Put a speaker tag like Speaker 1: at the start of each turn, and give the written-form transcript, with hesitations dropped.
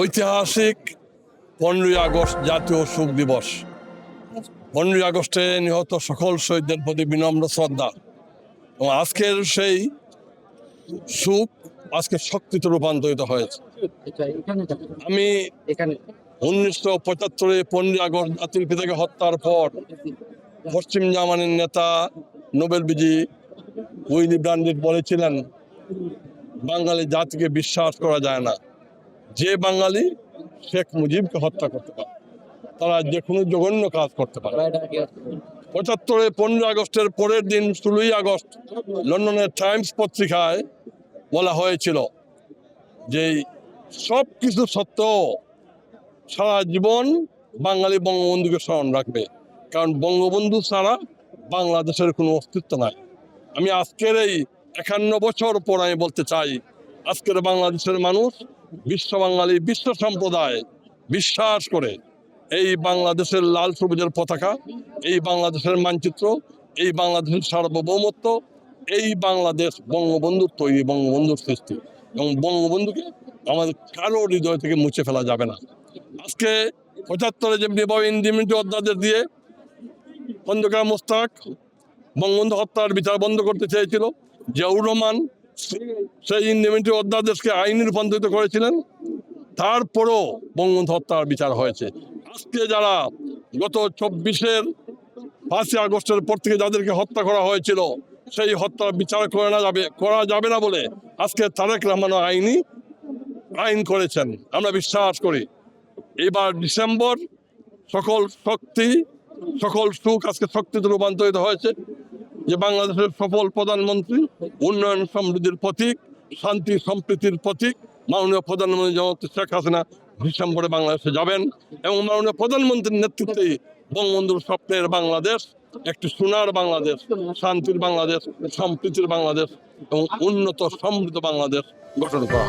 Speaker 1: ঐতিহাসিক 15ই আগস্ট জাতীয় শোক দিবস। 15ই আগস্টে নিহত সকল শহীদদের প্রতি বিনম্র শ্রদ্ধা এবং আজকের সেই সুখ আজকে শক্তিতে রূপান্তরিত হয়েছে। আমি 1975-এ 15ই আগস্ট জাতির পিতাকে হত্যার পর পশ্চিম জার্মানির নেতা নোবেল বিজয়ী উইলি ব্রান্ডিট বলেছিলেন, বাঙালি জাতিকে বিশ্বাস করা যায় না। যে বাঙালি শেখ মুজিবকে হত্যা করতে পারে, তারা যে কোনো জঘন্য কাজ করতে পারে। 75-এ 15 আগস্টের পরের দিন 16ই আগস্ট লন্ডনের টাইমস পত্রিকায় বলা হয়েছিল যে সব কিছু সত্ত্বেও সারা জীবন বাঙালি বঙ্গবন্ধুকে স্মরণ রাখবে, কারণ বঙ্গবন্ধু ছাড়া বাংলাদেশের কোনো অস্তিত্ব নাই। আমি আজকের এই 51 বছর পর আমি বলতে চাই, আজকের বাংলাদেশের মানুষ, বিশ্ব বাঙালি, বিশ্ব সম্প্রদায় বিশ্বাস করে এই বাংলাদেশের লাল সবুজের পতাকা, এই বাংলাদেশের মানচিত্র, এই বাংলাদেশের সার্বভৌমত্ব, এই বাংলাদেশ বঙ্গবন্ধুর তৈরি, বঙ্গবন্ধুর সৃষ্টি, এবং বঙ্গবন্ধুকে আমাদের কারো হৃদয় থেকে মুছে ফেলা যাবে না। আজকে 75-এ যেমনি ইন্ডিপেন্ডেন্ট অধ্যাদেশ দিয়ে খন্দকার মোস্তাক বঙ্গবন্ধু হত্যার বিচার বন্ধ করতে চেয়েছিল, জিয়াউর রহমান সেই ইন্ডিপেন্ডেন্ট অধ্যাদেশকে আইনে রূপান্তরিত করেছিলেন, তারপরও বঙ্গবন্ধু হত্যার বিচার হয়েছে। আজকে যারা গত 24-এর 5ই আগস্টের পর থেকে যাদেরকে হত্যা করা হয়েছিল, সেই হত্যার বিচার করা যাবে না বলে আজকে তারেক রহমান আইন করেছেন। আমরা বিশ্বাস করি এবার ডিসেম্বর সকল শক্তি, সকল সুখ আজকে শক্তিতে রূপান্তরিত হয়েছে। যে বাংলাদেশের সফল প্রধানমন্ত্রী, উন্নয়ন সমৃদ্ধির প্রতীক, শান্তি সম্প্রীতির প্রতীক মাননীয় প্রধানমন্ত্রী জনাব শেখ হাসিনা ডিসেম্বরে বাংলাদেশে যাবেন, এবং মাননীয় প্রধানমন্ত্রীর নেতৃত্বে বঙ্গবন্ধুর স্বপ্নের বাংলাদেশ, একটি সোনার বাংলাদেশ, শান্তির বাংলাদেশ, সম্প্রীতির বাংলাদেশ এবং উন্নত সমৃদ্ধ বাংলাদেশ গঠন করা।